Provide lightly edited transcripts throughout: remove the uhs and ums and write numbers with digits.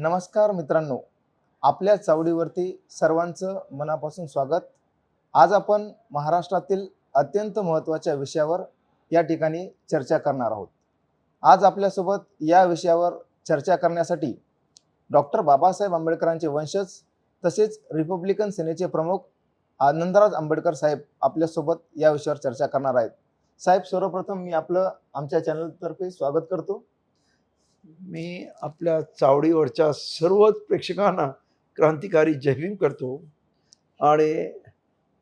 नमस्कार मित्रांनो, आपल्या चावडीवरती सर्वांचं मनापासून स्वागत. आज आपण महाराष्ट्रातील अत्यंत महत्त्वाच्या विषयावर या ठिकाणी चर्चा करणार आहोत. आज आपल्यासोबत या विषयावर चर्चा करण्यासाठी डॉक्टर बाबासाहेब आंबेडकरांचे वंशज तसेच रिपब्लिकन सेनेचे प्रमुख आनंदराज आंबेडकर साहेब आपल्यासोबत या विषयावर चर्चा करणार आहेत. साहेब, सर्वप्रथम मी आपलं आमच्या चॅनलतर्फे स्वागत करतो. मी आपल्या चावडीवरच्या सर्वच प्रेक्षकांना क्रांतिकारी जय भीम करतो. आणि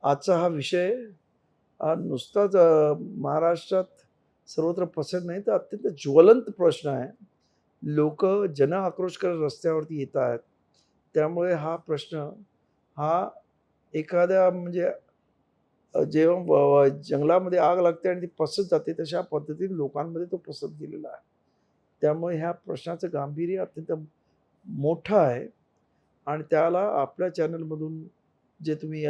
आजचा हा विषय नुसताच महाराष्ट्रात सर्वत्र पसरत नाही, तर अत्यंत ज्वलंत प्रश्न आहे. लोक जन आक्रोश करत रस्त्यावरती येत आहेत. त्यामुळे हा प्रश्न हा एखाद्या जेव्हा जंगलामध्ये आग लागते आणि ती पसरत जाते, तशा पद्धतीने लोकांमध्ये तो पसरत गेलेला आहे. त्यामुळे ह्या प्रश्नाचं गांभीर्य अत्यंत मोठं आहे आणि त्याला आपल्या चॅनलमधून जे तुम्ही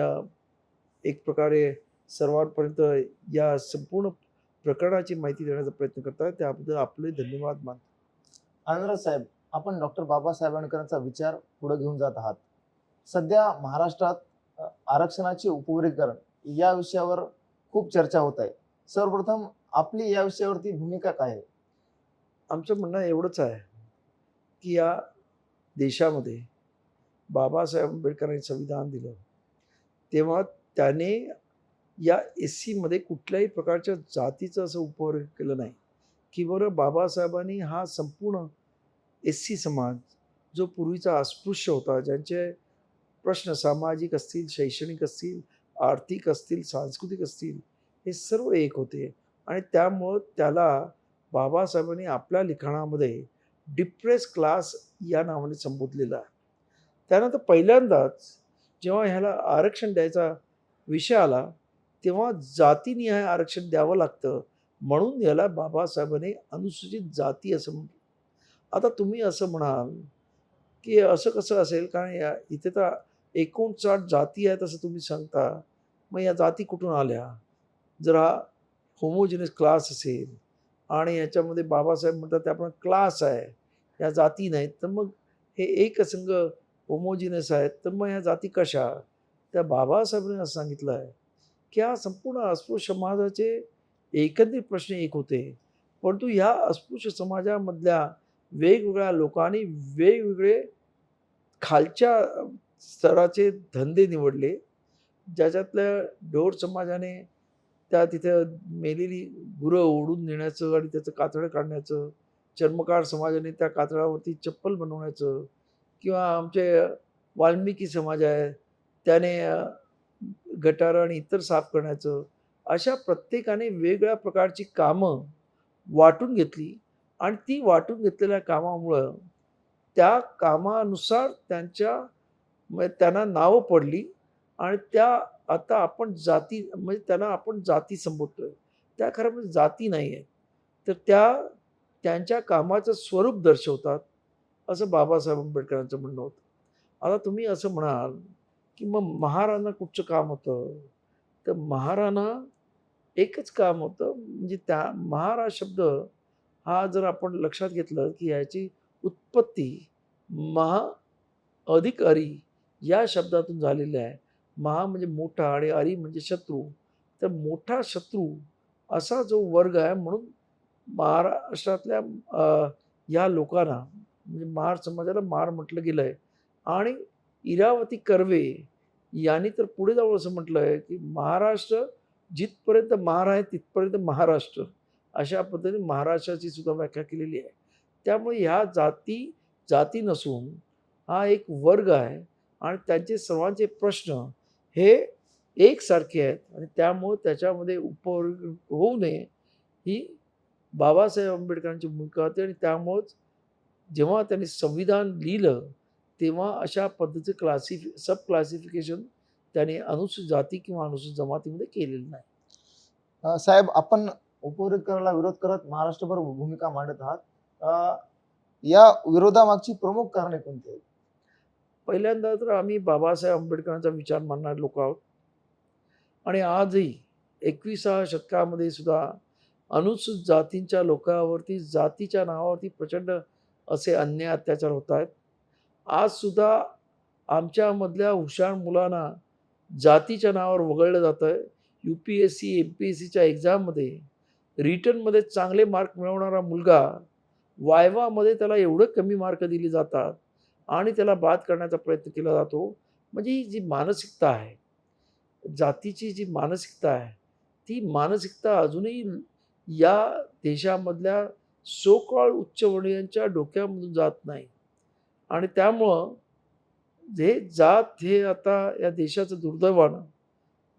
एक प्रकारे सर्वांपर्यंत या संपूर्ण प्रकरणाची माहिती देण्याचा प्रयत्न करताय, त्याबद्दल आपले धन्यवाद मानतो. आनंदराज साहेब, आपण डॉक्टर बाबासाहेब आंबेडकरांचा विचार पुढे घेऊन जात आहात. सध्या महाराष्ट्रात आरक्षणाचे उपवर्गीकरण या विषयावर खूप चर्चा होत आहे. सर्वप्रथम आपली या विषयावरती भूमिका काय आहे? आमचं म्हणणं एवढंच आहे की या देशामध्ये बाबासाहेब आंबेडकरांनी संविधान दिलं तेव्हा त्याने या SC कुठल्याही प्रकारच्या जातीचं असं उपवर्ग केलं नाही, की बरं बाबासाहेबांनी हा संपूर्ण SC समाज जो पूर्वीचा अस्पृश्य होता, ज्यांचे प्रश्न सामाजिक असतील, शैक्षणिक असतील, आर्थिक असतील, सांस्कृतिक असतील, हे सर्व एक होते. आणि त्यामुळं त्याला बाबासाहेबांनी आपल्या लिखाणामध्ये डिप्रेस क्लास या नावाने संबोधलेलं आहे. त्यानंतर पहिल्यांदाच जेव्हा ह्याला आरक्षण द्यायचा विषय आला, तेव्हा जातीनिहाय आरक्षण द्यावं लागतं, म्हणून याला बाबासाहेबांनी अनुसूचित जाती असं म्हटलं. आता तुम्ही असं म्हणाल की असं कसं असेल, कारण इथे तर 59 जाती आहेत असं तुम्ही सांगता, मग या जाती कुठून आल्या? जर हा होमोजिनियस क्लास असेल आणि याच्यामध्ये बाबासाहेब म्हणतात त्याप्रमाणे क्लास आहे, या जाती नाहीत, तर मग हे एकसंघ होमोजिनियस आहेत, तर मग ह्या जाती कशा? त्या बाबासाहेबांनी असं सांगितलं आहे की हा संपूर्ण अस्पृश्य समाजाचे एकंदरीत प्रश्न एक होते, परंतु ह्या अस्पृश्य समाजामधल्या वेगवेगळ्या लोकांनी वेगवेगळे खालच्या स्तराचे धंदे निवडले. ज्याच्यातल्या ढोर समाजाने त्या तिथं मेलेली गुरं ओढून नेण्याचं आणि त्याचं कातडं काढण्याचं, चर्मकार समाजाने त्या कातळावरती चप्पल बनवण्याचं, किंवा आमचे वाल्मिकी समाज आहे त्याने गटारं आणि इतर साफ करण्याचं, अशा प्रत्येकाने वेगवेगळ्या प्रकारची कामं वाटून घेतली. आणि ती वाटून घेतलेल्या कामामुळं त्या कामानुसार त्यांना नावं पडली आणि त्या आता आपण जाती त्यांना आपण जाती संबोधतोय. त्या खरं म्हणजे जाती नाही आहेत, तर त्यांच्या कामाचं स्वरूप दर्शवतात, असं बाबासाहेब आंबेडकरांचं म्हणणं होतं. आता तुम्ही असं म्हणाल की मग महाराणा कुठचं काम होतं? तर महाराणा एकच काम होतं, म्हणजे त्या महार शब्द हा जर आपण लक्षात घेतलं की याची उत्पत्ती महा अधिक अरी या शब्दातून झालेली आहे. महा म्हणजे मोठा आणि अरी म्हणजे शत्रू. तर मोठा शत्रू असा जो वर्ग आहे, म्हणून महाराष्ट्रातल्या या लोकांना म्हणजे महार समाजाला महार म्हटलं गेलं आहे. आणि इरावती कर्वे यांनी तर पुढे जाऊन असं म्हटलं आहे की महाराष्ट्र जिथपर्यंत महार आहे तिथपर्यंत महाराष्ट्र, अशा पद्धतीने महाराष्ट्राची सुद्धा व्याख्या केलेली आहे. त्यामुळे ह्या जाती नसून हा एक वर्ग आहे आणि त्यांचे सर्वांचे प्रश्न हे एकसारखे आहेत आणि त्यामुळे त्याच्यामध्ये उपवर्ग होऊ नये ही बाबासाहेब आंबेडकरांची भूमिका होती. आणि त्यामुळंच जेव्हा त्यांनी संविधान लिहिलं तेव्हा अशा पद्धतीचं सब क्लासिफिकेशन त्याने अनुसूचित जाती किंवा अनुसूचित जमातीमध्ये केलेलं नाही. साहेब, आपण उपवर्गीकरणाला विरोध करत महाराष्ट्रभर भूमिका मांडत आहात. या विरोधामागची प्रमुख कारणे कोणती आहेत? पहिल्यांदा तर आम्ही बाबासाहेब आंबेडकरांचा विचार मानणारे लोक आहोत आणि आजही 21व्या शतकामध्ये सुद्धा अनुसूचित जातींच्या लोकांवरती जातीच्या नावावरती प्रचंड असे अन्याय अत्याचार होत आहेत. आज सुद्धा आमच्यामधल्या हुशार मुलांना जातीच्या नावावर वगळलं जातं आहे. UPSC, MPSCच्या एक्झाममध्ये रिटनमध्ये चांगले मार्क मिळवणारा मुलगा वायवामध्ये त्याला एवढं कमी मार्क दिले जातात आणि त्याला बाद करण्याचा प्रयत्न केला जातो. म्हणजे ही जी मानसिकता आहे, जातीची जी मानसिकता आहे, ती मानसिकता अजूनही या देशामधल्या सो कॉल्ड उच्चवर्णीयांच्या डोक्यामधून जात नाही. आणि त्यामुळं जे जात हे आता या देशाचं दुर्दैवानं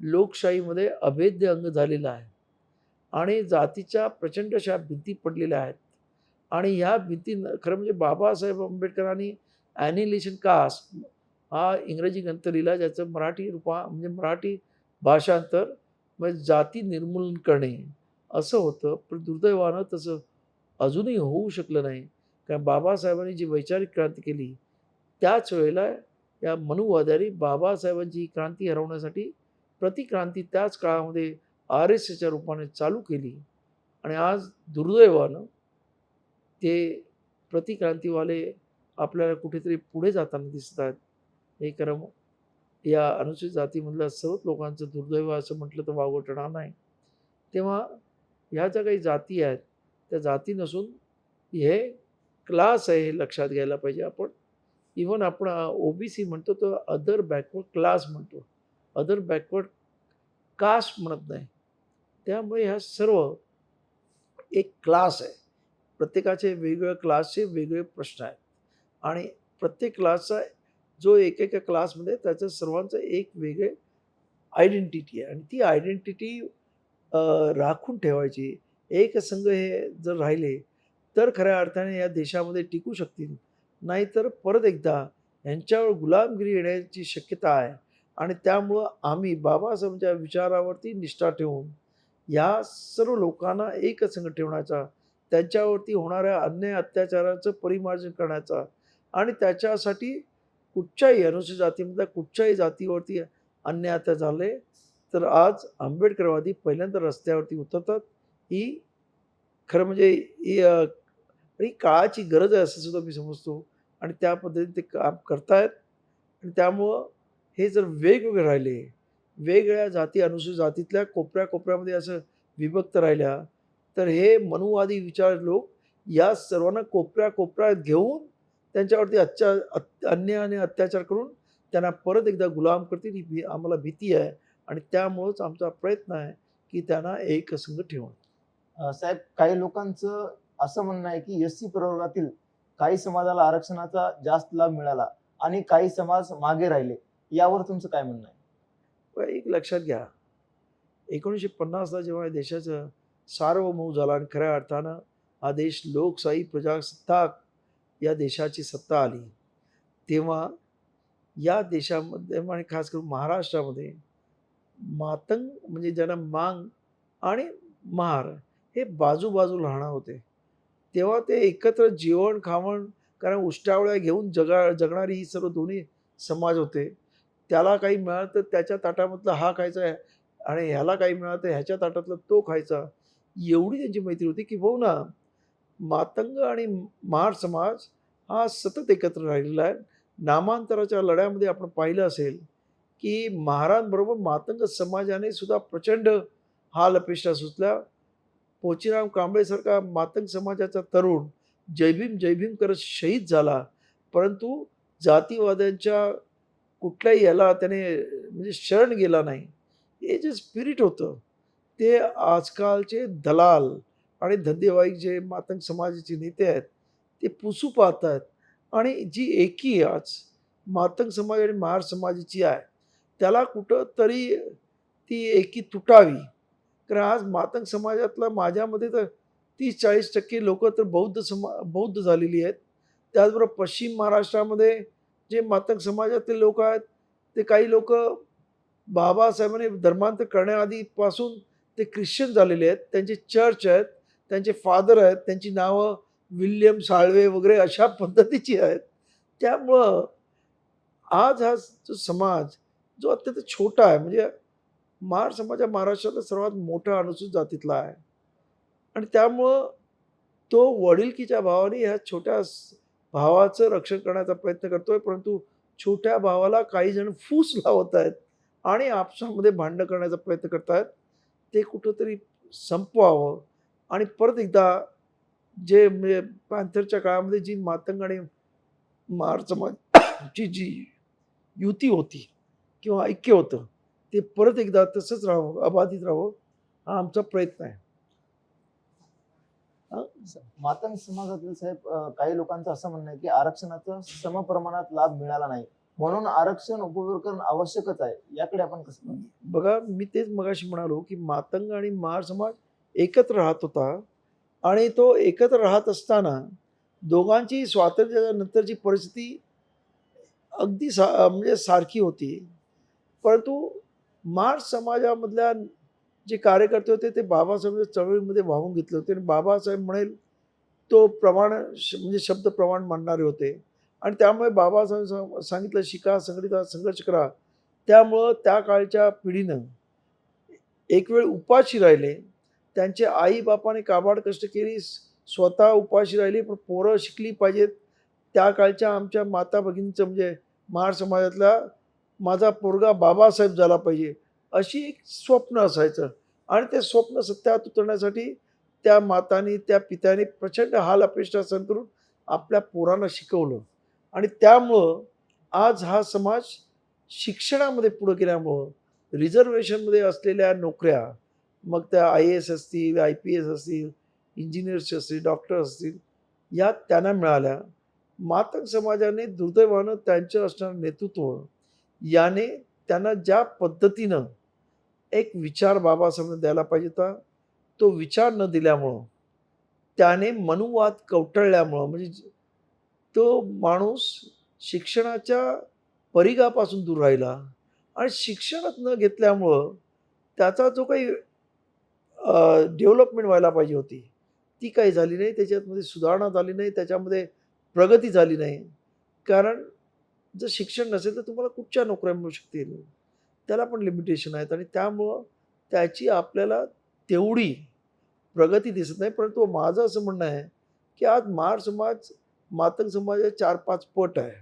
लोकशाहीमध्ये अभेद्य अंग झालेलं आहे आणि जातीच्या प्रचंड अशा भिंती पडलेल्या आहेत. आणि ह्या भिंती खरं म्हणजे बाबासाहेब आंबेडकरांनी ॲनिहिलेशन कास्ट हा इंग्रजी ग्रंथ लिहिला, ज्याचं मराठी म्हणजे मराठी भाषांतर म्हणजे जाती निर्मूलन करणे असं होतं. पण दुर्दैवानं तसं अजूनही होऊ शकलं नाही. कारण बाबासाहेबांनी जी वैचारिक क्रांती केली, त्याच वेळेला या मनुवाद्यांनी बाबासाहेबांची ही क्रांती हरवण्यासाठी प्रतिक्रांती त्याच काळामध्ये RSSच्या रूपाने चालू केली. आणि आज दुर्दैवानं ते प्रतिक्रांतीवाले आपल्याला कुठेतरी पुढे जाताना दिसत आहेत. हे खरं या अनुसूचित जातीमधल्या सर्वच लोकांचं दुर्दैव असं म्हटलं तर वावगं ठरणार नाही. तेव्हा ह्या ज्या काही जाती आहेत, त्या जाती नसून हे क्लास आहे हे लक्षात घ्यायला पाहिजे आपण. इव्हन आपण OBC म्हणतो तर अदर बॅकवर्ड क्लास म्हणतो. अदर बॅकवर्ड कास्ट म्हणत नाही. त्यामुळे ह्या सर्व एक क्लास आहे. प्रत्येकाचे वेगवेगळ्या क्लासचे वेगवेगळे प्रश्न आहेत आणि प्रत्येक क्लासचा जो एकेका क्लासमध्ये त्याचं सर्वांचं एक वेगळे आयडेंटिटी आहे आणि ती आयडेंटिटी राखून ठेवायची. एकसंघ हे जर राहिले तर खऱ्या अर्थाने या देशामध्ये टिकू शकतील. नाहीतर परत एकदा यांच्यावर गुलामगिरी येण्याची शक्यता आहे आणि त्यामुळं आम्ही बाबासाहेबांच्या विचारावरती निष्ठा ठेवून या सर्व लोकांना एकसंघ ठेवण्याचा, त्यांच्यावरती होणाऱ्या अन्याय अत्याचाराचं परिमार्जन करण्याचा आणि त्याच्यासाठी कुठच्याही अनुसूचित जातीमधल्या कुठच्याही जातीवरती अन्याय अत्याचार झाले तर आज आंबेडकरवादी पहिल्यांदा रस्त्यावरती उतरतात. ही खरं म्हणजे ही काळाची गरज आहे असं सुद्धा मी समजतो आणि त्या पद्धतीने ते काम करतायत. आणि त्यामुळं हे जर वेगवेगळे राहिले, वेगवेगळ्या जाती अनुसूचित जातीतल्या कोपऱ्या-कोपऱ्यामध्ये असं विभक्त राहिल्या, तर हे मनुवादी विचार लोक या सर्वांना कोपऱ्या-कोपऱ्यात घेऊन त्यांच्यावरती अन्याय आणि अत्याचार करून त्यांना परत एकदा गुलाम करतील ही आम्हाला भीती आहे आणि त्यामुळंच आमचा प्रयत्न आहे की त्यांना एकसंघ ठेवणं. साहेब, काही लोकांचं असं म्हणणं आहे की SC प्रवर्गातील काही समाजाला आरक्षणाचा जास्त लाभ मिळाला आणि काही समाज मागे राहिले. यावर तुमचं काय म्हणणं आहे? पण एक लक्षात घ्या, 1950ला जेव्हा या देशाचं सार्वभौम झालं आणि खऱ्या अर्थानं हा देश लोकशाही प्रजासत्ताक या देशाची सत्ता आली, तेव्हा या देशामध्ये आणि खास करून महाराष्ट्रामध्ये मातंग म्हणजे ज्यांना मांग आणि महार हे बाजूबाजूला राहणार होते. तेव्हा ते एकत्र जेवण-खावण कारण उष्टावळ्या घेऊन जगणारी ही सर्व दोन्ही समाज होते. त्याला काही मिळालं तर त्याच्या ताटामधलं हा खायचा आहे आणि ह्याला काही मिळालं तर ह्याच्या ताटातलं तो खायचा. एवढी त्यांची मैत्री होती की हो ना, मातंग आणि महार समाज हा सतत एकत्र राहिलेला आहे. नामांतराच्या लढ्यामध्ये आपण पाहिलं असेल की महारांबरोबर मातंग समाजाने सुद्धा प्रचंड हाल अपेष्टा सोसल्या. पोचीराम कांबळेसारखा मातंग समाजाचा तरुण जय भीम, जय भीम करत शहीद झाला. परंतु जातीवाद्यांच्या कुठल्याही याला त्याने म्हणजे शरण गेला नाही. हे जे स्पिरिट होतं, ते आजकालचे दलाल आणि धंदेवाईक जे मातंग समाजाचे नेते आहेत, ते पुसू पाहत आहेत आणि जी एकी आज मातंग समाज आणि महार समाजाची आहे, त्याला कुठंतरी ती एकी तुटावी. कारण आज मातंग समाजातला माझ्या मते तर 30-40% लोकं तर बौद्ध झालेली आहेत. त्याचबरोबर पश्चिम महाराष्ट्रामध्ये जे मातंग समाजातील लोकं आहेत, ते काही लोकं बाबासाहेबांनी धर्मांतर करण्याआधीपासून ते ख्रिश्चन झालेले आहेत. त्यांचे चर्च आहेत, त्यांचे फादर आहेत, त्यांची नावं विल्यम साळवे वगैरे अशा पद्धतीची आहेत. त्यामुळं आज हा जो समाज जो अत्यंत छोटा आहे म्हणजे महार समाज हा महाराष्ट्रातला सर्वात मोठा अनुसूचित जातीतला आहे आणि त्यामुळं तो वडिलकीच्या भावाने ह्या छोट्या भावाचं रक्षण करण्याचा प्रयत्न करतोय, परंतु छोट्या भावाला काही जण फूस लावत आहेत आणि आपसामध्ये भांडणं करण्याचा प्रयत्न करतायत. ते कुठेतरी संपवावं आणि परत एकदा जे म्हणजे पॅन्थरच्या काळामध्ये जी मातंग आणि महार समाजची जी युती होती किंवा ऐक्य होतं, ते परत एकदा तसंच राहावं, अबाधित राहावं, हा आमचा प्रयत्न आहे. मातंग समाजातील साहेब काही लोकांचं असं म्हणणं आहे की आरक्षणाचा समप्रमाणात लाभ मिळाला नाही, म्हणून आरक्षण उपविकरण आवश्यकच आहे. याकडे आपण कसं पाहता? बघा, मी तेच मगाशी म्हणालो, की मातंग आणि महार समाज एकत्र राहत होता आणि तो एकत्र राहत असताना दोघांची स्वातंत्र्यानंतरची परिस्थिती अगदी म्हणजे सारखी होती. परंतु महार समाजामधल्या जे कार्यकर्ते होते ते बाबासाहेबांच्या चळवळीमध्ये वाहून घेतले होते आणि बाबासाहेब म्हणेल तो म्हणजे शब्द प्रमाण मानणारे होते आणि त्यामुळे बाबासाहेब सांगितलं शिका, संघटित संघर्ष करा. त्यामुळं त्या काळच्या पिढीनं एक वेळ उपाशी राहिले. त्यांचे आई-बापाने काबाड कष्ट केली, स्वतः उपाशी राहिली, पण पोरं शिकली पाहिजेत. त्या काळच्या आमच्या माता भगिनींचं म्हणजे महार समाजातला माझा पोरगा बाबासाहेब झाला पाहिजे, अशी एक स्वप्न असायचं आणि ते स्वप्न सत्यात उतरण्यासाठी त्या मातांनी, त्या पित्याने प्रचंड हाल अपेष्टा सहन करून आपल्या पोरांना शिकवलं आणि त्यामुळं आज हा समाज शिक्षणामध्ये पुढे गेल्यामुळं रिझर्वेशनमध्ये असलेल्या नोकऱ्या, मग त्या IAS असतील, IPS असतील, इंजिनियर्स असतील, डॉक्टर असतील, या त्यांना मिळाल्या. मातंग समाजाने दुर्दैवानं त्यांचं असणारं नेतृत्व याने त्यांना ज्या पद्धतीनं एक विचार बाबासाहेबांना द्यायला पाहिजे होता, तो विचार न दिल्यामुळं, त्याने मनुवाद कवटळल्यामुळं म्हणजे तो माणूस शिक्षणाच्या परिघापासून दूर राहिला आणि शिक्षणच न घेतल्यामुळं त्याचा जो काही डेव्हलपमेंट व्हायला पाहिजे होती, ती काही झाली नाही. त्याच्यामध्ये सुधारणा झाली नाही, त्याच्यामध्ये प्रगती झाली नाही. कारण जर शिक्षण नसेल तर तुम्हाला कुठच्या नोकऱ्या मिळू शकतील? त्याला पण लिमिटेशन आहेत आणि त्यामुळं त्याची आपल्याला तेवढी प्रगती दिसत नाही. परंतु माझं असं म्हणणं आहे, की आज महार समाज मातंग समाजाच्या 4-5 पट आहे.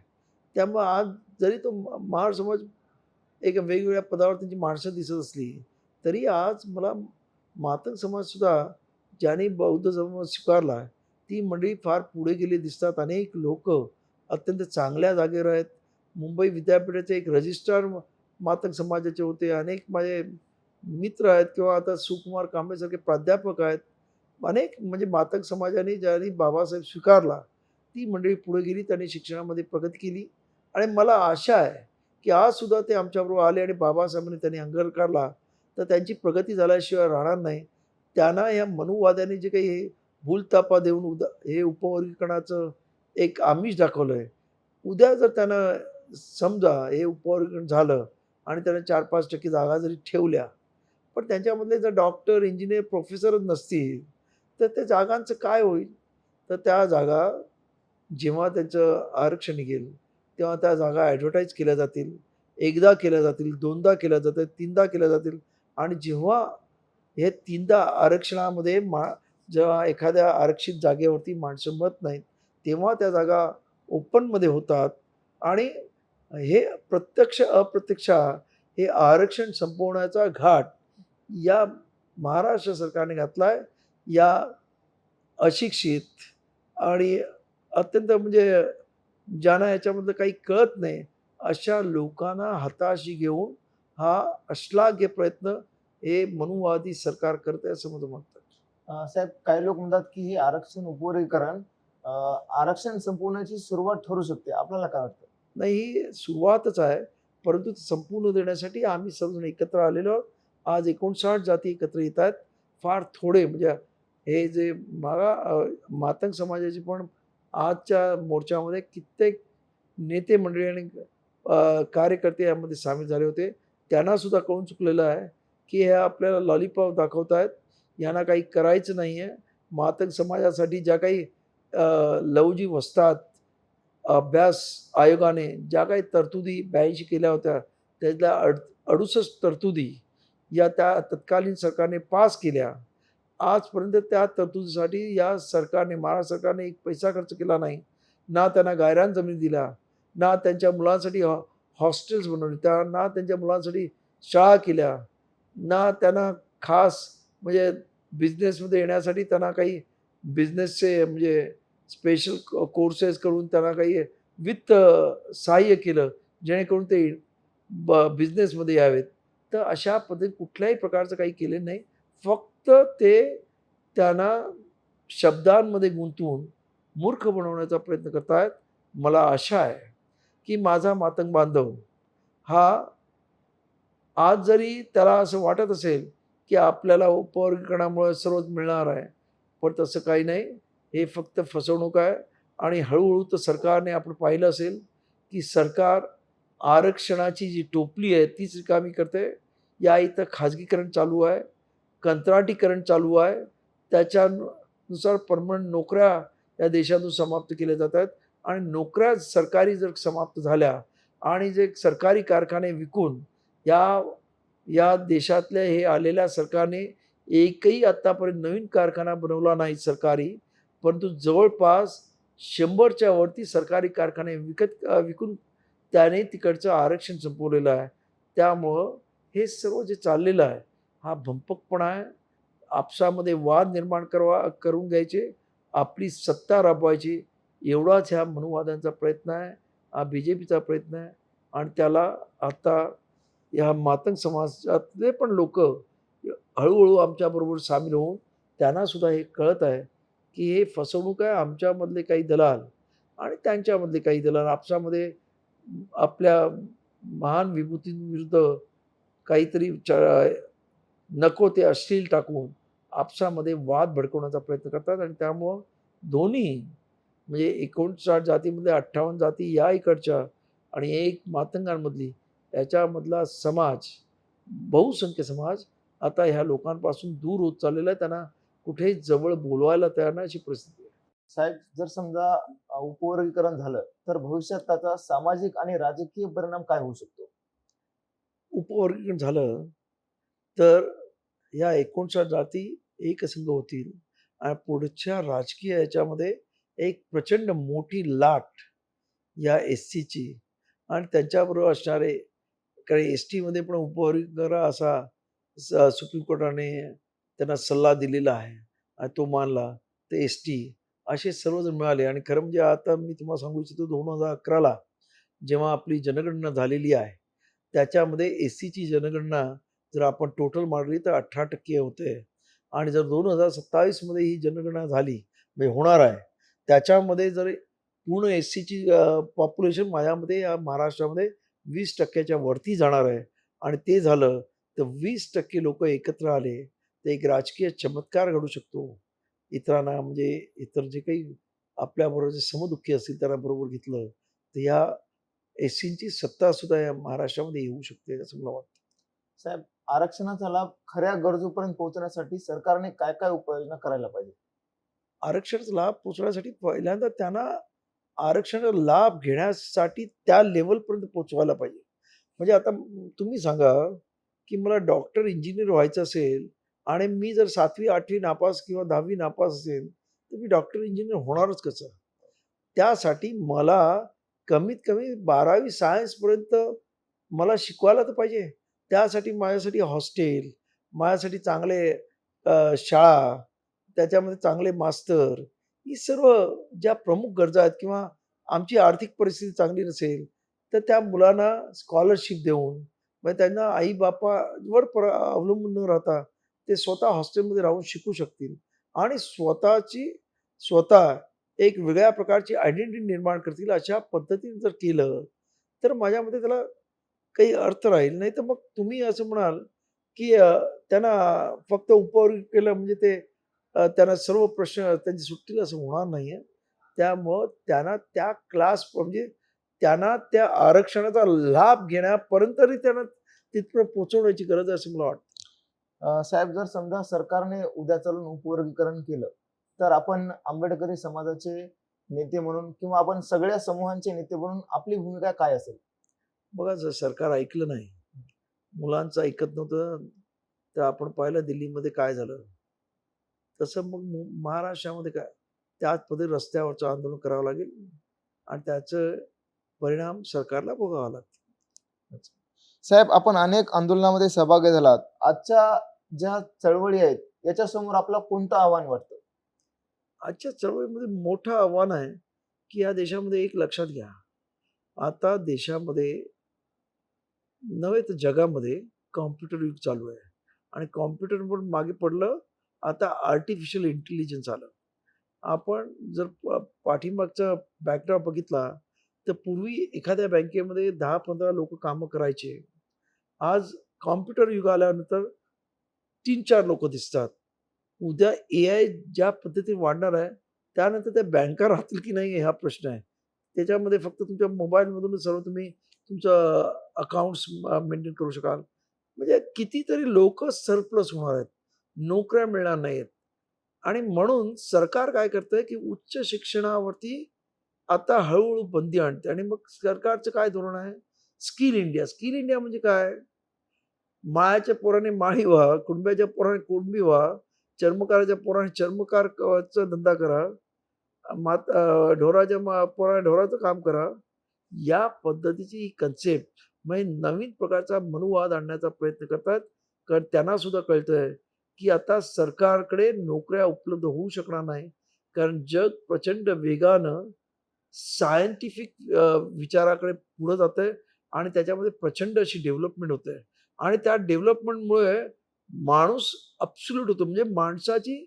त्यामुळे आज जरी तो महार समाज एका वेगवेगळ्या पदावर त्यांची माणसं दिसत असली, तरी आज मला मातंग समाजसुद्धा ज्याने बौद्ध धर्म स्वीकारला, ती मंडळी फार पुढे गेली दिसतात. अनेक लोकं अत्यंत चांगल्या जागेवर आहेत. मुंबई विद्यापीठाचे एक रजिस्ट्रार मातंग समाजाचे होते. अनेक माझे मित्र आहेत किंवा आता सुकुमार कांबळेसारखे प्राध्यापक आहेत. अनेक म्हणजे मातंग समाजाने ज्यांनी बाबासाहेब स्वीकारला, ती मंडळी पुढे गेली. त्यांनी शिक्षणामध्ये प्रगती केली आणि मला आशा आहे, की आजसुद्धा ते आमच्याबरोबर आले आणि बाबासाहेबांनी त्यांनी अंगीकारला, तर त्यांची प्रगती झाल्याशिवाय राहणार नाही. त्यांना या मनुवाद्यांनी जे काही हे भूलथापा देऊन हे उपवर्गीकरणाचं एक आमिष दाखवलं आहे. उद्या जर त्यांना समजा हे उपवर्गीकरण झालं आणि त्यांना 4-5% जागा जरी ठेवल्या, पण त्यांच्यामधले जर डॉक्टर, इंजिनियर, प्रोफेसरच नसतील, तर त्या जागांचं काय होईल? तर त्या जागा जेव्हा त्यांचं आरक्षण निघेल, तेव्हा त्या जागा ॲडव्हर्टाइज केल्या जातील. एकदा केल्या जातील, दोनदा केल्या जातील, तीनदा केल्या जातील आणि जेव्हा हे तीनदा आरक्षणामध्ये जेव्हा एखाद्या आरक्षित जागेवरती माणसं मत नाहीत, तेव्हा त्या जागा ओपनमध्ये होतात आणि हे प्रत्यक्ष अप्रत्यक्ष हे आरक्षण संपवण्याचा घाट या महाराष्ट्र सरकारने घातला आहे. या अशिक्षित आणि अत्यंत म्हणजे ज्यांना याच्यामधलं काही कळत नाही, अशा लोकांना हाताशी घेऊन हा अश्लाघ्य प्रयत्न हे मनुवादी सरकार करते असं मला वाटतं. साहेब काही लोक म्हणतात की हे आरक्षण उपवर्गीकरण आरक्षण संपवण्याची सुरुवात ठरू शकते. आपल्याला काय वाटतं? नाही, ही सुरुवातच आहे, परंतु ते संपूर्ण देण्यासाठी आम्ही सर्वजण एकत्र आलेलो आहोत. आज 59 जाती एकत्र येत आहेत. फार थोडे म्हणजे हे जे मातंग समाजाचे पण आजच्या मोर्चामध्ये कित्येक नेते मंडळी आणि कार्यकर्ते यामध्ये सामील झाले होते. त्यांनासुद्धा कळून चुकलेलं आहे, की हे आपल्याला लॉलीपॉप दाखवत आहेत. यांना काही करायचं नाही आहे. मातंग समाजासाठी ज्या काही लवजी वस्तात अभ्यास आयोगाने ज्या काही तरतुदी 82 केल्या होत्या, त्यातल्या 68 तरतुदी या त्या तत्कालीन सरकारने पास केल्या. आजपर्यंत त्या तरतुदीसाठी या सरकारने, महाराष्ट्र सरकारने एक पैसा खर्च केला नाही. ना त्यांना गायरान जमीन दिल्या, ना त्यांच्या मुलांसाठी हॉस्टेल्स बनवले, ना त्यांच्या मुलांसाठी शाळा केल्या, ना त्यांना खास म्हणजे बिझनेसमध्ये येण्यासाठी त्यांना काही बिझनेसचे म्हणजे स्पेशल कोर्सेस करून त्यांना काही वित्त सहाय्य केलं, जेणेकरून ते बिझनेसमध्ये यावेत. तर अशा पद्धतीने कुठल्याही प्रकारचं काही केलेलं नाही. फक्त ते त्यांना शब्दांमध्ये गुंतवून मूर्ख बनवण्याचा प्रयत्न करतायत. मला आशा आहे, की माझा मातंग बांधव हा आज जरी त्याला असं वाटत असेल, की आपल्याला उपवर्गीकरणामुळे सर्वच मिळणार आहे, पण तसं काही नाही. हे फक्त फसवणूक आहे आणि हळू तर सरकारने आपण पाहिलं असेल, की सरकार आरक्षणाची जी टोपली आहे तीच रिकामी करते. या इथं खाजगीकरण चालू आहे, कंत्राटीकरण चालू आहे. त्याच्यानुसार पर्मनंट नोकऱ्या या देशातून समाप्त केल्या जात आहेत आणि नोकऱ्या सरकारी जर समाप्त झाल्या आणि जे सरकारी कारखाने विकून या या देशातल्या हे आलेल्या सरकारने एकही आत्तापर्यंत नवीन कारखाना बनवला नाही सरकारी, परंतु जवळपास 100च्या वरती सरकारी कारखाने विकून त्याने तिकडचं आरक्षण संपवलेलं आहे. त्यामुळं हे सर्व जे चाललेलं आहे, हा भंपकपणा आहे. आपसामध्ये वाद निर्माण करून घ्यायचे, आपली सत्ता राबवायची, एवढाच ह्या मनुवाद्यांचा प्रयत्न आहे, हा बी-जे-पीचा प्रयत्न आहे आणि त्याला आता या मातंग समाजातले पण लोकं हळू-हळू आमच्याबरोबर सामील होऊन त्यांनासुद्धा हे कळत आहे, की हे फसवणूक आहे. आमच्यामधले काही दलाल आणि त्यांच्यामधले काही दलाल आपसामध्ये आपल्या महान विभूतींविरुद्ध काहीतरी नको ते अश्लील टाकून आपसामध्ये वाद भडकवण्याचा प्रयत्न करतात आणि त्यामुळं दोन्ही म्हणजे 59 जातीमध्ये 58 जाती या इकडच्या आणि एक मातंगांमधली याच्यामधला समाज, बहुसंख्य समाज आता ह्या लोकांपासून दूर होत चाललेला आहे. त्यांना कुठेही जवळ बोलवायला तयार नाही अशी परिस्थिती आहे. साहेब, जर समजा उपवर्गीकरण झालं तर भविष्यात त्याचा सामाजिक आणि राजकीय परिणाम काय होऊ शकतो? उपवर्गीकरण झालं तर या 59 जाती एकसंघ होतील आणि पुढच्या राजकीय याच्यामध्ये एक प्रचंड मोठी लाट या एस-सीची आणि त्यांच्याबरोबर असणारे कारण एस-टीमध्ये पण उपवर्गीकरण असा सुप्रीम कोर्टाने त्यांना सल्ला दिलेला आहे आणि तो मानला. तर एस-टी असे सर्वजण मिळाले आणि खरं म्हणजे आता मी तुम्हाला सांगू इच्छितो 2011ला जेव्हा आपली जनगणना झालेली आहे, त्याच्यामध्ये एस-सीची जनगणना जर आपण टोटल मारली तर 18% होते आणि जर 2027 मध्ये ही जनगणना झाली, म्हणजे होणार आहे, त्याच्यामध्ये जर पूर्ण एस-सीची पॉप्युलेशन माझ्या मते या महाराष्ट्रामध्ये 20% वरती जाणार आहे आणि ते झालं तर 20% लोकं एकत्र आले, तर एक राजकीय चमत्कार घडू शकतो. इतरांना म्हणजे इतर जे काही आपल्याबरोबर जे समदुःखी असतील त्यांना बरोबर घेतलं, तर या एस-सीची सत्तासुद्धा या महाराष्ट्रामध्ये येऊ शकते असं मला वाटतं. साहेब, आरक्षणाचा लाभ खऱ्या गरजूपर्यंत पोहोचण्यासाठी सरकारने काय काय उपाययोजना करायला पाहिजे? आरक्षणाचा लाभ पोहोचवण्यासाठी पहिल्यांदा त्यांना आरक्षणाचा लाभ घेण्यासाठी त्या लेव्हलपर्यंत पोहोचवायला पाहिजे. म्हणजे आता तुम्ही सांगा, की मला डॉक्टर, इंजिनिअर व्हायचं असेल आणि मी जर 7वी, 8वी नापास किंवा 10वी नापास असेल, तर मी डॉक्टर, इंजिनिअर होणारच कसं? त्यासाठी मला कमीत कमी 12वी सायन्सपर्यंत मला शिकवायला तर पाहिजे. त्यासाठी माझ्यासाठी हॉस्टेल, माझ्यासाठी चांगले शाळा, त्याच्यामध्ये चांगले मास्तर, ही सर्व ज्या प्रमुख गरजा आहेत किंवा आमची आर्थिक परिस्थिती चांगली नसेल, तर त्या मुलांना स्कॉलरशिप देऊन, मग त्यांना आई-बापावर अवलंबून न राहता ते स्वतः हॉस्टेलमध्ये राहून शिकू शकतील आणि स्वतः एक वेगळ्या प्रकारची आयडेंटिटी निर्माण करतील. अशा पद्धतीने जर केलं, तर माझ्या मते त्याला काही अर्थ राहील. नाहीतर मग तुम्ही असं म्हणाल, की त्यांना फक्त उपवर्ग केलं म्हणजे ते त्यांना सर्व प्रश्न त्यांची सुटतील असं होणार नाहीये. त्यामुळं त्यांना त्या म्हणजे त्यांना त्या आरक्षणाचा लाभ घेण्यापर्यंत तरी त्यांना तिथपर्यंत पोहोचवण्याची गरज आहे असं मला वाटतं. साहेब, जर समजा सरकारने उद्या चालून उपवर्गीकरण केलं, तर आपण आंबेडकरी समाजाचे नेते म्हणून किंवा आपण सगळ्या समूहांचे नेते म्हणून आपली भूमिका काय असेल? बघा जर सरकार ऐकलं नाही, मुलांचं ऐकत नव्हतं, तर आपण पाहिलं दिल्लीमध्ये काय झालं. तसं मग महाराष्ट्रामध्ये काय त्याच पद्धतीने रस्त्यावरचं आंदोलन करावं लागेल. आणि त्याचं परिणाम सरकारला भोगावा लागतो. साहेब, आपण अनेक आंदोलनामध्ये सहभागी झालात. आजच्या ज्या चळवळी आहेत याच्यासमोर आपलं कोणतं आव्हान वाटतं? आजच्या चळवळीमध्ये मोठं आव्हान आहे की या देशामध्ये एक लक्षात घ्या, आता देशामध्ये नव्हे तर जगामध्ये कॉम्प्युटर युग चालू आहे आणि कॉम्प्युटरवर मागे पडलं. आता आर्टिफिशियल इंटेलिजन्स आलं. आपण जर पाठीमागचा बॅकड्रॉप बघितला तर पूर्वी एखाद्या बँकेमध्ये 10-15 लोक कामं करायचे. आज कॉम्प्युटर युग आल्यानंतर 3-4 लोक दिसतात. उद्या AI ज्या पद्धतीने वाढणार आहे, त्यानंतर त्या बँका राहतील की नाही हा प्रश्न आहे. त्याच्यामध्ये फक्त तुमच्या मोबाईलमधूनच सर्व तुम्ही तुमचं अकाउंट्स मेंटेन करू शकाल. म्हणजे कितीतरी लोकं सरप्लस होणार आहेत. नोकऱ्या मिळणार नाहीत. आणि म्हणून सरकार काय करतंय, की उच्च शिक्षणावरती आता हळू बंदी आणते आणि मग सरकारचं काय धोरण आहे? Skill India. स्किल इंडिया म्हणजे काय? माळ्याच्या पोराने माळी व्हा, कुंड्याच्या पोराने कुंडी व्हा, चर्मकाराच्या पोराने चर्मकार चा धंदा करा, ढोराच्या पोराने ढोराचं काम करा. या पद्धतीची ही कन्सेप्ट म्हणजे नवीन प्रकारचा मनुवाद आणण्याचा प्रयत्न करतात. कारण त्यांना सुद्धा कळतंय, की आता सरकारकडे नोकऱ्या उपलब्ध होऊ शकणार नाही. कारण जग प्रचंड वेगानं सायंटिफिक विचाराकडे पुढे जातंय आणि त्याच्यामध्ये प्रचंड अशी डेव्हलपमेंट होते आणि त्या डेव्हलपमेंटमुळे माणूस ॲब्सोल्यूट होतो. म्हणजे माणसाची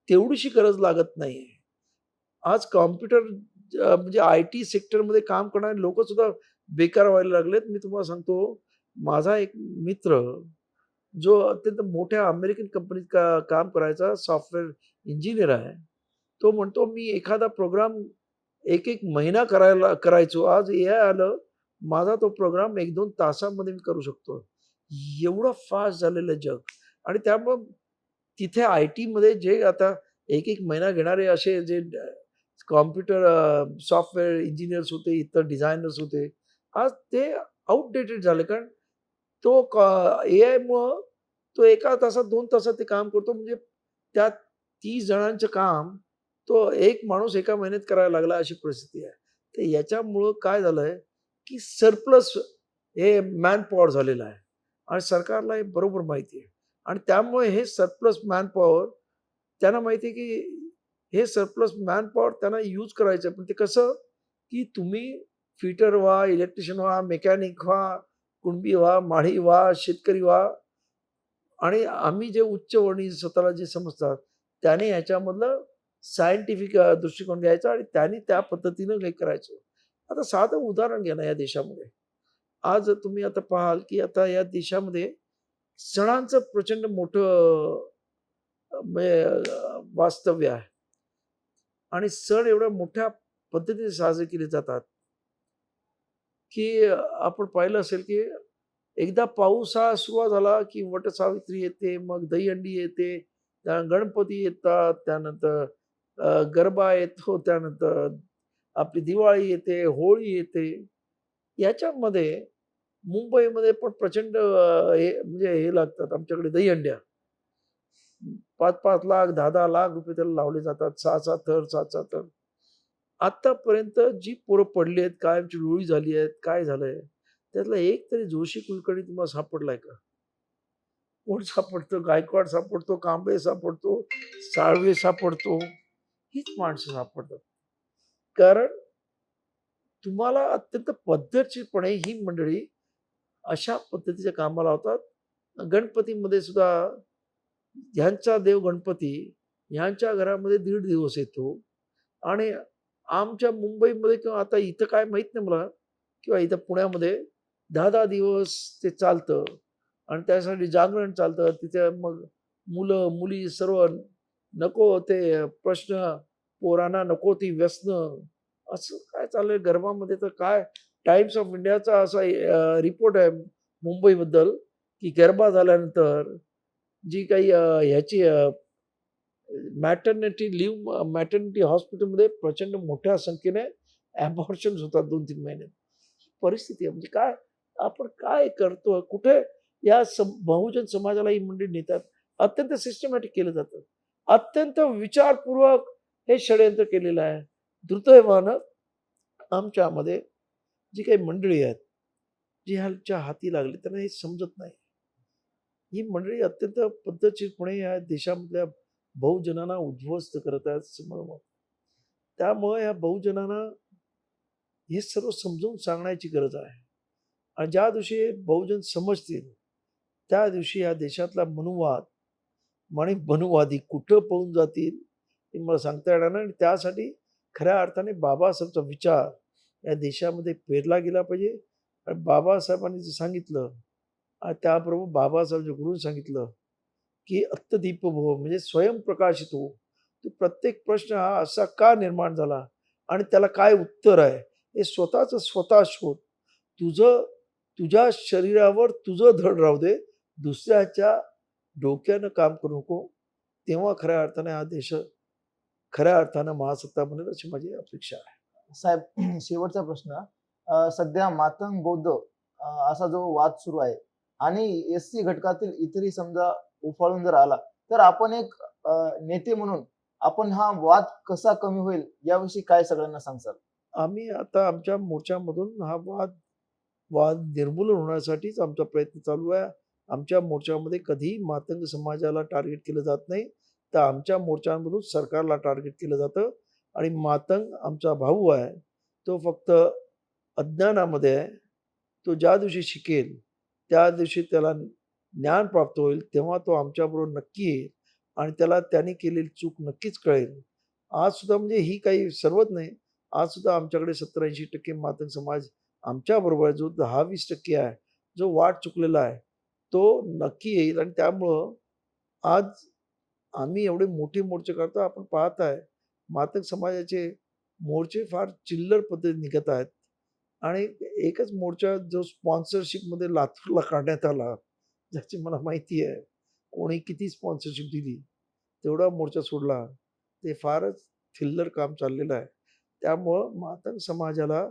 तेवढीशी गरज लागत नाहीये. आज कॉम्प्युटर म्हणजे आय-टी सेक्टरमध्ये काम करणारे लोकं सुद्धा बेकार व्हायला लागलेत. मी तुम्हाला सांगतो, माझा एक मित्र जो अत्यंत मोठ्या अमेरिकन कंपनीत काम करायचा सॉफ्टवेअर इंजिनिअर आहे. तो म्हणतो, "मी एखादा प्रोग्राम 1-1 महिना करायचो. आज AI आलं. माझा तो प्रोग्राम 1-2 तासामध्ये मी करू शकतो." एवढं फास्ट झालेलं जग आणि त्यामुळं तिथे आय-टीमध्ये जे आता 1-1 महिना घेणारे असे जे कॉम्प्युटर सॉफ्टवेअर इंजिनिअर्स होते, इतर डिझायनर्स होते. आज ते आउटडेटेड झाले. कारण तो एआयमुळं तो 1 तासात 2 तासात ते काम करतो. म्हणजे त्या 30 जणांचं काम तो एक माणूस एका महिन्यात करायला लागला अशी परिस्थिती आहे. तर याच्यामुळं काय झालंय, की सरप्लस हे मॅनपॉवर झालेलं आहे आणि सरकारला हे बरोबर माहिती आहे आणि त्यामुळे हे सरप्लस मॅनपॉवर त्यांना माहिती आहे, की हे सरप्लस मॅनपॉवर त्यांना यूज करायचं आहे. पण ते कसं, की तुम्ही फिटर व्हा, इलेक्ट्रिशियन व्हा, मेकॅनिक व्हा, कुणबी व्हा, माळी व्हा, शेतकरी व्हा आणि आम्ही जे उच्चवर्णीय स्वतःला जे समजतात, त्याने ह्याच्यामधलं सायंटिफिक दृष्टिकोन घ्यायचा आणि त्यांनी त्या पद्धतीनं हे करायचं. आता साधं उदाहरण घ्या ना या देशामध्ये. आज तुम्ही आता पाहाल, की आता या देशामध्ये सणांचं प्रचंड मोठं म्हणजे वास्तव्य आहे आणि सण एवढ्या मोठ्या पद्धतीने साजरे केले जातात, की आपण पाहिलं असेल, की एकदा पावसाळा सुरुवात झाला, की वटसावित्री येते, मग दहीहंडी येते, गणपती येतात, त्यानंतर गरबा येतो, त्यानंतर आपली दिवाळी येते, होळी येते. याच्यामध्ये मुंबईमध्ये पण प्रचंड हे म्हणजे हे लागतात आमच्याकडे दहीहंड्या. 5-5 लाख, 10-10 लाख रुपये त्याला लावले जातात. 6-6 थर, 6-6 थर. आत्तापर्यंत जी पोरं पडली आहेत, कायमची रुळी झाली आहेत, काय झालंय? त्यातला एक तरी जोशी कुलकर्णी तुम्हाला सापडलाय का? कोण सापडतो? गायकवाड सापडतो, कांबळे सापडतो, साळवे सापडतो. हीच माणसं सापडतात. कारण तुम्हाला अत्यंत पद्धतशीरपणे ही मंडळी अशा पद्धतीच्या कामाला लावतात. गणपतीमध्ये सुद्धा ह्यांचा देव गणपती ह्यांच्या घरामध्ये 1.5 दिवस येतो आणि आमच्या मुंबईमध्ये किंवा आता इथं काय माहीत नाही मला किंवा इथं पुण्यामध्ये 10-10 दिवस ते चालतं आणि त्यासाठी जागरण चालतं. तिथे मग मुलं-मुली सर्व नको ते प्रश्न, पोरांना नको ती व्यसनं. असं काय चाललंय गरबामध्ये तर काय टाइम्स ऑफ इंडियाचा असा रिपोर्ट आहे मुंबईबद्दल, की गरबा झाल्यानंतर जी काही ह्याची मॅटर्निटी हॉस्पिटलमध्ये प्रचंड मोठ्या संख्येने अबॉर्शन्स होतात 2-3 महिन्यात. परिस्थिती आहे म्हणजे काय आपण काय करतोय? कुठे या बहुजन समाजाला ही मंडळी नेतात. अत्यंत सिस्टमॅटिक केलं जातं. अत्यंत विचारपूर्वक हे षडयंत्र केलेलं आहे. दुर्दैवानं आमच्यामध्ये जी काही मंडळी आहेत, जी ह्याच्या हाती लागली त्यांना हे समजत नाही. ही मंडळी अत्यंत पद्धतशीरपणे या देशामधल्या बहुजनांना उद्ध्वस्त करत आहेत असं मला वाटतं. त्यामुळे या बहुजनांना हे सर्व समजावून सांगण्याची गरज आहे. आणि ज्या दिवशी बहुजन समजतील, त्या दिवशी या देशातला मनुवाद आणि मनुवादी कुठं पळून जातील हे मला सांगता येणार नाही. आणि त्यासाठी खऱ्या अर्थाने बाबासाहेबचा विचार या देशामध्ये पेरला गेला पाहिजे. आणि बाबासाहेबांनी जे सांगितलं आणि त्याबरोबर बाबासाहेबांच्या गुरूंनी सांगितलं, की अत्तदीप भव म्हणजे स्वयंप्रकाशित हो. तो प्रत्येक प्रश्न हा असा का निर्माण झाला आणि त्याला काय उत्तर आहे, हे स्वतःचं स्वतः शोध. तुझं तुझ्या शरीरावर तुझं धड राहू दे, दुसऱ्याच्या डोक्यानं काम करू नको. तेव्हा खऱ्या अर्थाने हा देश खऱ्या अर्थानं महासत्ता बनेल अशी माझी अपेक्षा आहे. साहेब, शेवटचा प्रश्न. सध्या मातंग बौद्ध असा जो वाद सुरू आहे आणि एससी घटकातील इतरही समजा उफाळून जर आला, तर आपण एक नेते म्हणून आपण हा वाद कसा कमी होईल याविषयी काय सगळ्यांना सांगसाल? आम्ही आता आमच्या मोर्चामधून हा वाद वाद निर्मूलन होण्यासाठीच आमचा प्रयत्न चालू आहे. आमच्या मोर्चामध्ये कधीही मातंग समाजाला टार्गेट केलं जात नाही. तर आमच्या मोर्चांमधून सरकारला टार्गेट केलं जातं. आणि मातंग आमचा भाऊ आहे. तो फक्त अज्ञानामध्ये आहे. तो ज्या दिवशी शिकेल, त्या दिवशी त्याला ज्ञान प्राप्त होईल, तेव्हा तो आमच्याबरोबर नक्की येईल आणि त्याला त्याने केलेली चूक नक्कीच कळेल. आजसुद्धा म्हणजे ही काही सर्वच नाही. आजसुद्धा आमच्याकडे 70-80% मातंग समाज आमच्याबरोबर आहे. जो 10-20% आहे, जो वाट चुकलेला आहे, तो नक्की येईल. आणि त्यामुळं आज आम्ही एवढे मोठे मोर्चे काढतो. आपण पाहत आहे, मातंग समाजाचे मोर्चे फार चिल्लर पद्धतीने निघत आहेत. आणि एकच मोर्चा जो स्पॉन्सरशिपमध्ये लातूरला काढण्यात आला, ज्याची मला माहिती आहे, कोणी किती स्पॉन्सरशिप दिली, तेवढा मोर्चा सोडला. ते फारच थिल्लर काम चाललेलं आहे. त्यामुळं मातंग समाजाला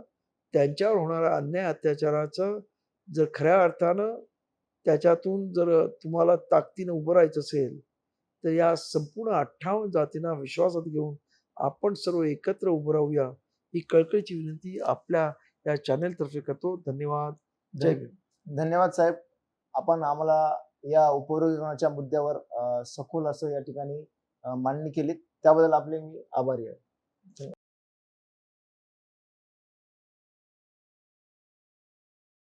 त्यांच्यावर होणाऱ्या अन्याय अत्याचाराचं जर खऱ्या अर्थानं त्याच्यातून जर तुम्हाला ताकदीनं उभं राहायचं असेल, तर या संपूर्ण 58 जातींना विश्वासात घेऊन आपण सर्व एकत्र उभं राहूया. ही कळकळीची विनंती आपल्या या चॅनेलतर्फे करतो. धन्यवाद. जय धन भीम. धन्यवाद साहेब. आपण आम्हाला या उपयोजनाच्या मुद्द्यावर सखोल असं या ठिकाणी मांडणी केलीत. त्याबद्दल आपले मी आभारी आहे.